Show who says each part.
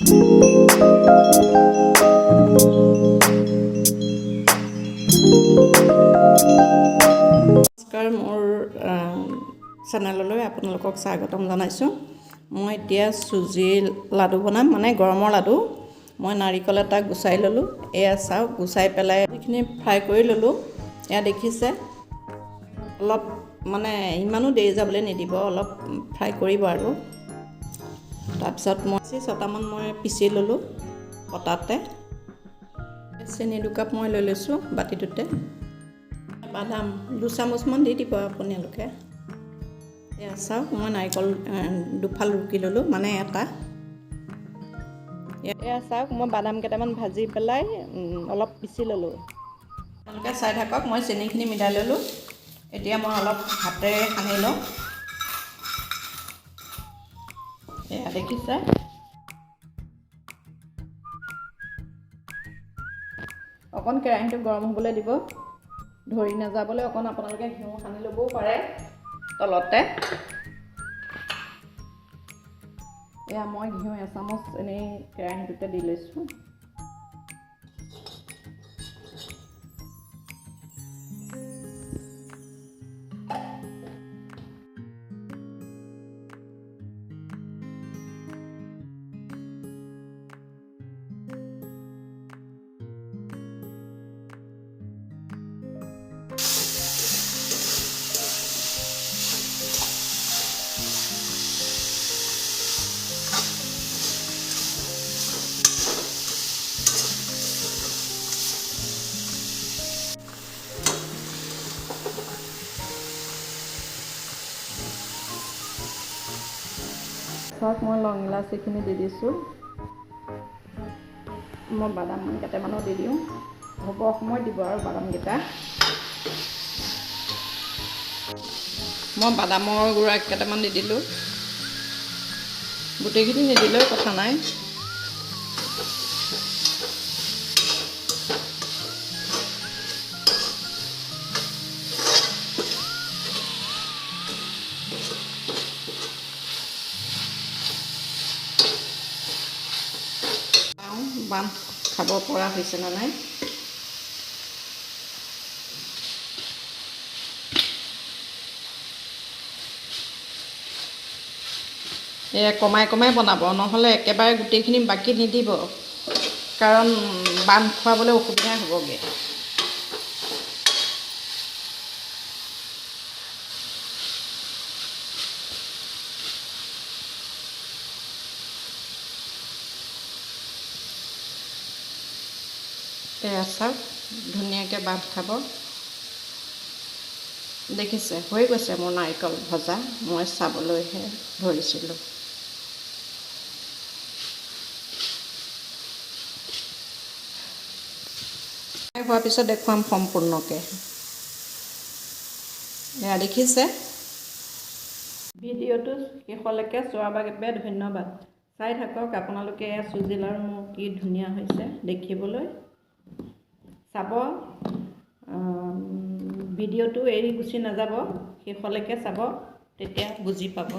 Speaker 1: নমস্কাৰ, মোৰ চেনেললৈ আপোনালোকক স্বাগতম জনাইছোঁ। মই এতিয়া চুজিৰ লাডু বনাম, মানে গৰমৰ লাডু। মই নাৰিকল এটা গুচাই ল'লোঁ, এয়া চাওক, গুচাই পেলাই এইখিনি ফ্ৰাই কৰি ল'লোঁ। এয়া দেখিছে, অলপ মানে ইমানো দেৰি যাবলৈ নিদিব, অলপ ফ্ৰাই কৰিব আৰু। তাৰপিছত মই 6টামান মই পিচি ল'লোঁ পটাতে। চেনি 2 কাপ মই লৈ লৈছোঁ বাতিটোতে। বাদাম 2 চামুচমান দি দিব আপোনালোকে। এয়া চাওক, মই নাৰিকল 2ফাল ৰুকি ল'লোঁ, মানে এটা। এয়া চাওক, মই বাদাম কেইটামান ভাজি পেলাই অলপ পিচি ল'লোঁ। আপোনালোকে চাই থাকক, মই চেনিখিনি মিলাই ল'লোঁ। এতিয়া মই অলপ হাতেৰে সানি লওঁ। এয়া দেখিছে, অকণ কেৰাহীটো গৰম হ'বলৈ দিব, ধৰি নাযাবলৈ অকণ আপোনালোকে ঘিউ সানি ল'বও পাৰে তলতে। এয়া মই ঘিউ এচামুচ এনেই কেৰাহীটোতে দি লৈছোঁ। চাওক, মই লং ইলাচিখিনি দি দিছোঁ। মই বাদাম কেইটামানো দি দিওঁ, হ'ব সময়ত দিব আৰু বাদামকেইটা। মই বাদামৰ গুড়া কেইটামান দি দিলোঁ, গোটেইখিনি নিদিলেও কথা নাই। বান খাব পৰা হৈছে নে নাই। এয়া কমাই কমাই বনাব, নহ'লে একেবাৰে গোটেইখিনি বাকী নিদিব, কাৰণ বান খুৱাবলৈ অসুবিধা হ'বগৈ। এয়া চাওক, ধুনীয়াকৈ বান্ধ খাব। দেখিছে, হৈ গৈছে মোৰ নাৰিকল ভজা, মই চাবলৈহে ধৰিছিলোঁ। হোৱাৰ পিছত দেখুৱাম সম্পূৰ্ণকৈ। এয়া দেখিছে, ভিডিঅ'টো শেষলৈকে চোৱাৰ বাবে ধন্যবাদ। চাই থাকক আপোনালোকে, চুজি লাড়ু মোৰ কি ধুনীয়া হৈছে দেখিবলৈ। চাব, ভিডিঅ'টো এৰি গুচি নাযাব, শেষলৈকে চাব, তেতিয়া বুজি পাব।